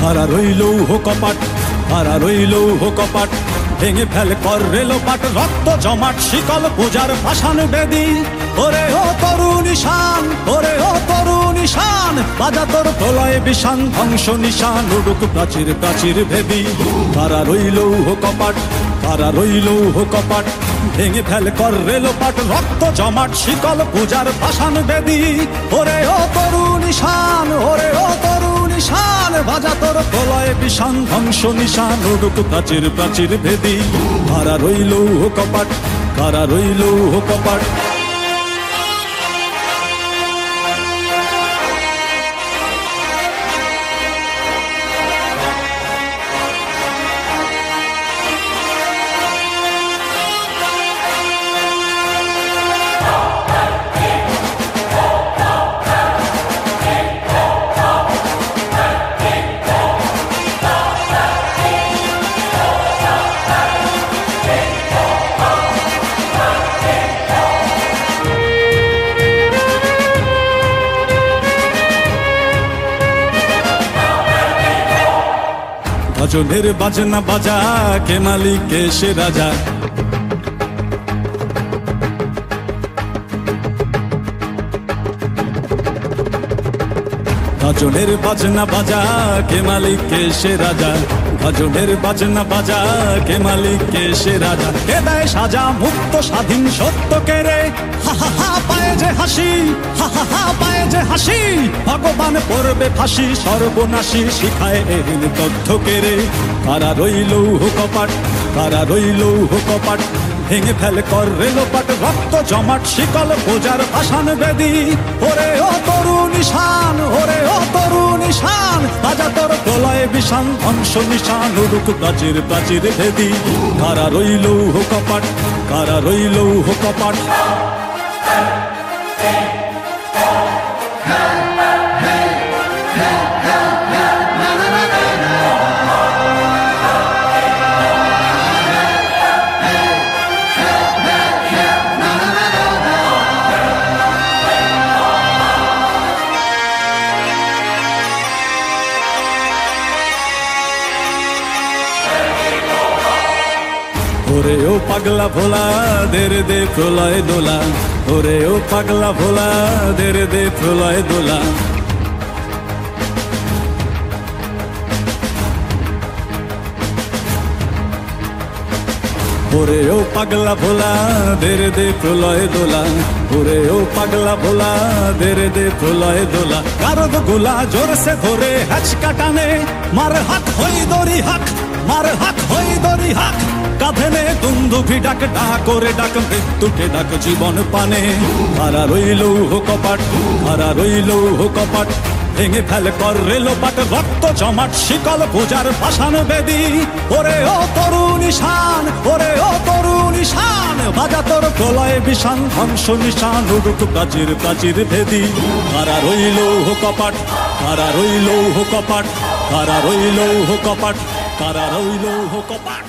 কারা রইল কপাট, কারা রইল কপাট, ভেঙে ফেল কর রেলোপাট, রক্ত জমাট শিকল পূজার পাষাণ বেদী। ওরে ও তরুণ ঈশান, ওরে ও তরুণ ঈশান, বাজা তোর প্রলয় বিষান, ধ্বংস নিশান উড়ুক প্রাচীর প্রাচীর ভেদি। কারা রইল কপাট, কারা রইল কপাট, ভেঙে ফেল কর রেলোপাট, রক্ত জমাট শিকল পূজার পাষাণ বেদী। ওরে ও তরুণ ঈশান, ওরে ও তরুণ ঈশান, বাজা তোর প্রলয় বিষান, ধ্বংস নিশান উড়ুক প্রাচীর প্রাচীর ভেদি। কারা রইল কপাট, কারা রইল কপাট। ভজনের বাজনা বাজা, কে মালিক কে সে রাজা। ভজনের বাজনা বাজা, কে মালিক কে সে রাজা। ভজনের বাজনা বাজা, কে মালিক কে সে রাজা। কে দেয় সাজা মুক্ত স্বাধীন সত্য কে রে, হা হা হা পায়ে যে হাসি, হা হা হা পায়ে যে হাসি। ভগবান পড়বে ফাঁসি সর্বনাশী, শিখায় এহীন তথ্য কে রে। কারা রইল কপাট, কারা রইল কপাট, ভেঙে ফেল কর রেলোপাট, রক্ত জমাট শিকল পূজার পাষাণ বেদী। ওরে ও তরুণ ঈশান, ওরে ও তরুণ ঈশান, বাজা তোর প্রলয় বিষান, ধ্বংস নিশান উড়ুক প্রাচীর প্রাচীর ভেদি। কারা রইল কপাট, কারা রইল কপাট। ওরে ও পাগলা ভোলা, দেরে দে প্রলয় দোলা। ওরে ও পাগলা ভোলা, দেরে দে প্রলয় দোলা। ওরে ও পাগলা ভোলা, দেরে দে প্রলয় দোলা। ওরে ও পাগলা ভোলা, দেরে দে প্রলয় দোলা। কারদ গোলা জোরসে ধরে হ্যাচকা টানে, মার হাক হই দড়ি হাক, মার হাক হই দড়ি হাক। কাঁধে নে দুন্দুভি ডাক, ডাক করে ডাক মৃত্যুকে ডাক জীবন পানে। কারা রইল কপাট, কারা রইল কপাট, ভেঙে ফেল কর রেলোপাট, রক্ত জমাট শিকল পূজার পাষাণ বেদী। ওরে ও তরুণ ঈশান, ওরে ও তরুণ ঈশান, বাজা তোর প্রলয় বিষান, ধ্বংস নিশান উড়ুক প্রাচীর প্রাচীর ভেদি। কারা রইল কপাট, কারা রইল কপাট, কারা রইল কপাট, কারা রইল কপাট।